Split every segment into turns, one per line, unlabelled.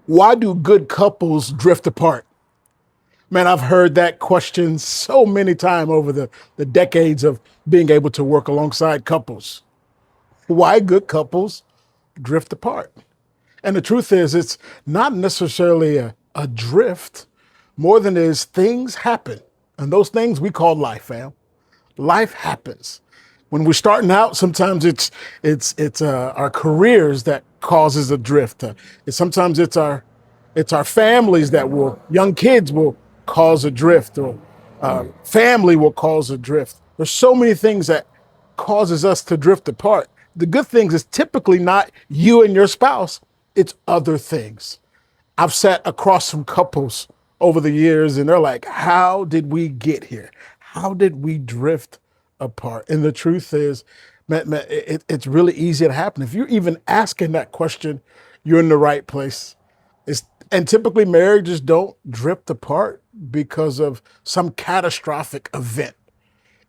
Why do good couples drift apart? Man, I've heard that question so many times over the decades of being able to work alongside couples. Why good couples drift apart? And the truth is, it's not necessarily a drift, more than it is things happen. And those things we call life, fam. Life happens. When we're starting out, sometimes it's our careers that causes a drift. Sometimes it's our families that will young kids will cause a drift, or family will cause a drift. There's so many things that causes us to drift apart. The good things is typically not you and your spouse; it's other things. I've sat across some couples over the years and they're like, how did we get here? How did we drift apart? And the truth is, man, it's really easy to happen. If you're even asking that question, you're in the right place. And typically marriages don't drift apart because of some catastrophic event.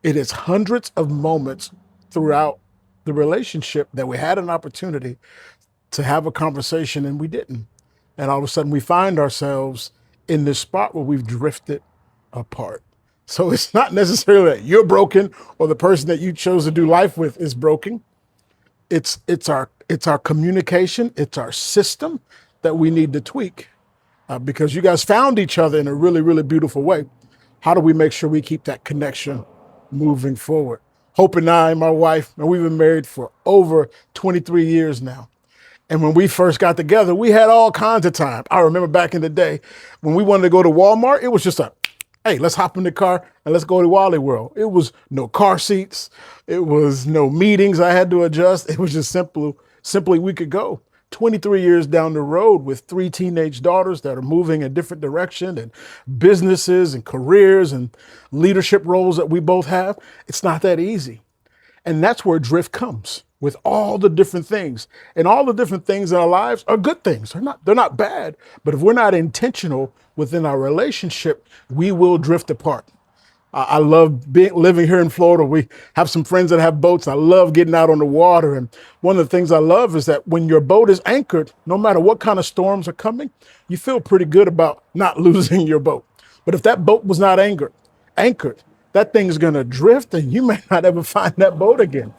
It is hundreds of moments throughout the relationship that we had an opportunity to have a conversation and we didn't. And all of a sudden we find ourselves in this spot where we've drifted apart. So it's not necessarily that you're broken or the person that you chose to do life with is broken. It's our communication, it's our system that we need to tweak, because you guys found each other in a really, really beautiful way. How do we make sure we keep that connection moving forward? Hope and I, my wife, and we've been married for over 23 years now. And when we first got together, we had all kinds of time. I remember back in the day when we wanted to go to Walmart, it was just a, hey, let's hop in the car and let's go to Wally World. It was no car seats. It was no meetings I had to adjust. It was just simply we could go. 23 years down the road with three teenage daughters that are moving a different direction, and businesses and careers and leadership roles that we both have, it's not that easy. And that's where drift comes with all the different things. And all the different things in our lives are good things. They're not bad. But if we're not intentional within our relationship, we will drift apart. I love living here in Florida. We have some friends that have boats. I love getting out on the water. And one of the things I love is that when your boat is anchored, no matter what kind of storms are coming, you feel pretty good about not losing your boat. But if that boat was not anchored, that thing's going to drift and you may not ever find that boat again.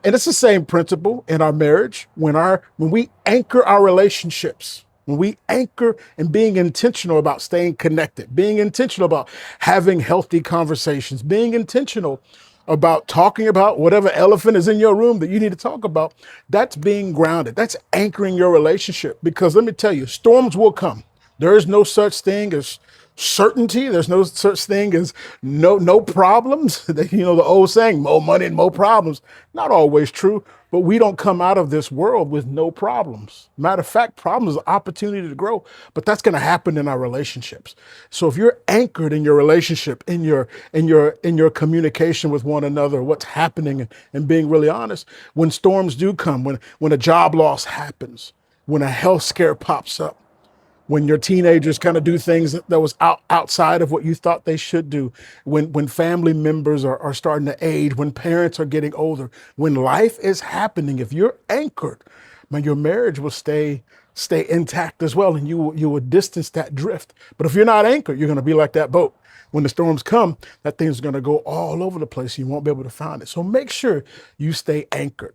And it's the same principle in our marriage when we anchor our relationships, when we anchor and being intentional about staying connected, being intentional about having healthy conversations, being intentional about talking about whatever elephant is in your room that you need to talk about. That's being grounded. That's anchoring your relationship. Because let me tell you, storms will come. There is no such thing as certainty. There's no such thing as no problems. The old saying, more money and more problems. Not always true, but we don't come out of this world with no problems. Matter of fact, problems is an opportunity to grow, but that's going to happen in our relationships. So if you're anchored in your relationship, in your communication with one another, what's happening, and being really honest, when storms do come, when a job loss happens, when a health scare pops up, when your teenagers kind of do things that was outside of what you thought they should do, when family members are starting to age, when parents are getting older, when life is happening, if you're anchored, man, your marriage will stay intact as well, and you will distance that drift. But if you're not anchored, you're going to be like that boat. When the storms come, that thing's going to go all over the place. You won't be able to find it. So make sure you stay anchored.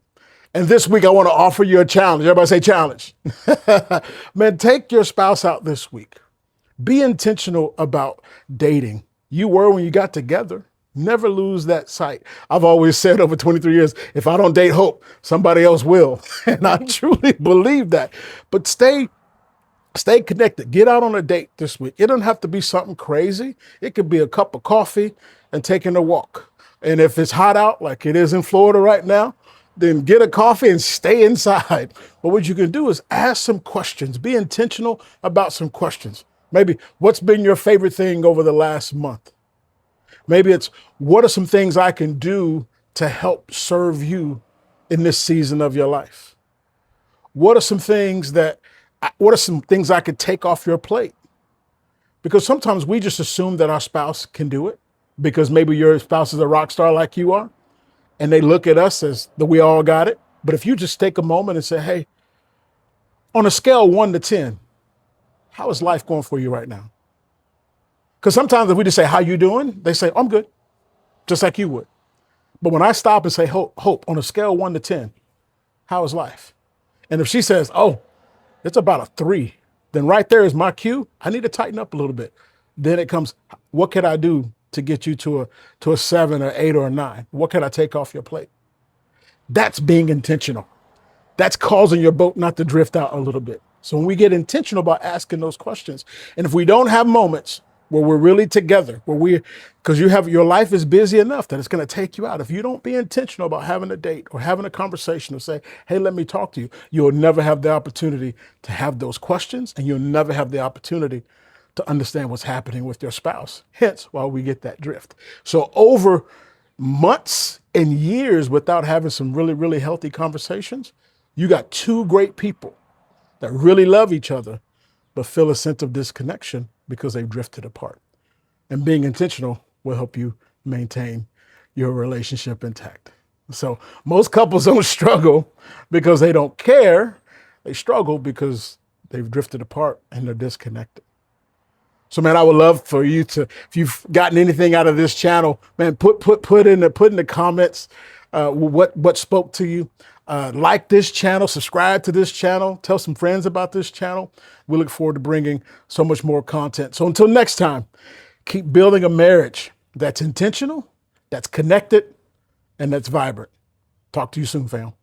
And this week, I want to offer you a challenge. Everybody say challenge. Man, take your spouse out this week. Be intentional about dating. You were when you got together. Never lose that sight. I've always said over 23 years, if I don't date Hope, somebody else will. And I truly believe that. But stay connected. Get out on a date this week. It doesn't have to be something crazy. It could be a cup of coffee and taking a walk. And if it's hot out, like it is in Florida right now, then get a coffee and stay inside. But what you can do is ask some questions. Be intentional about some questions. Maybe what's been your favorite thing over the last month? Maybe it's what are some things I can do to help serve you in this season of your life? What are some things I could take off your plate? Because sometimes we just assume that our spouse can do it because maybe your spouse is a rock star like you are. And they look at us as that we all got it. But if you just take a moment and say, hey, on a scale 1 to 10, How is life going for you right now? Because sometimes if we just say, how you doing? They say, I'm good, just like you would. But when I stop and say, Hope, on a scale of 1 to 10, how is life? And if she says, oh, it's about a 3, then right there is my cue. I need to tighten up a little bit. Then it comes, what can I do to get you to a 7 or 8 or a 9? What can I take off your plate? That's being intentional. That's causing your boat not to drift out a little bit. So when we get intentional about asking those questions, and if we don't have moments where we're really together, because your life is busy enough that it's going to take you out. If you don't be intentional about having a date or having a conversation or say, hey, let me talk to you, you'll never have the opportunity to have those questions, and you'll never have the opportunity to understand what's happening with your spouse. Hence why we get that drift. So over months and years without having some really, really healthy conversations, you got 2 great people that really love each other, but feel a sense of disconnection because they've drifted apart. And being intentional will help you maintain your relationship intact. So most couples don't struggle because they don't care. They struggle because they've drifted apart and they're disconnected. So man, I would love for you to, if you've gotten anything out of this channel, man, put in the comments what spoke to you. Like this channel, subscribe to this channel, tell some friends about this channel. We look forward to bringing so much more content. So until next time, keep building a marriage that's intentional, that's connected, and that's vibrant. Talk to you soon, fam.